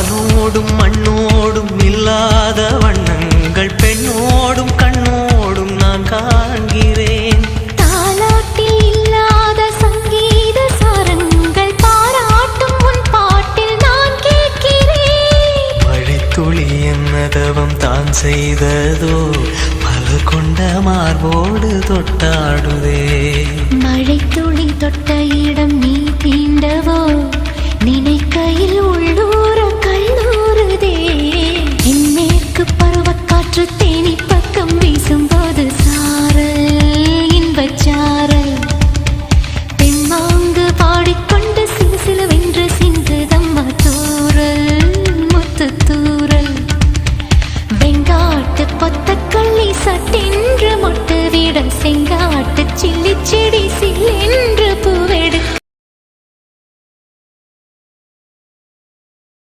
வானோடும் மண்ணோடும் இல்லாத வண்ணங்கள் பெண்ணோடும் கண்ணோடும் நான் காண்கிறேன். தாலாட்டில் இல்லாத சங்கீத சாரங்கள் பாராட்டும் உன் பாட்டில் நான் கேட்கிறேன். மழைத்துளி என்னதவம் தான் செய்ததோ மலர் கொண்ட மார்போடு தொட்டாடுதே. மழைத்துளி தொட்ட இடம்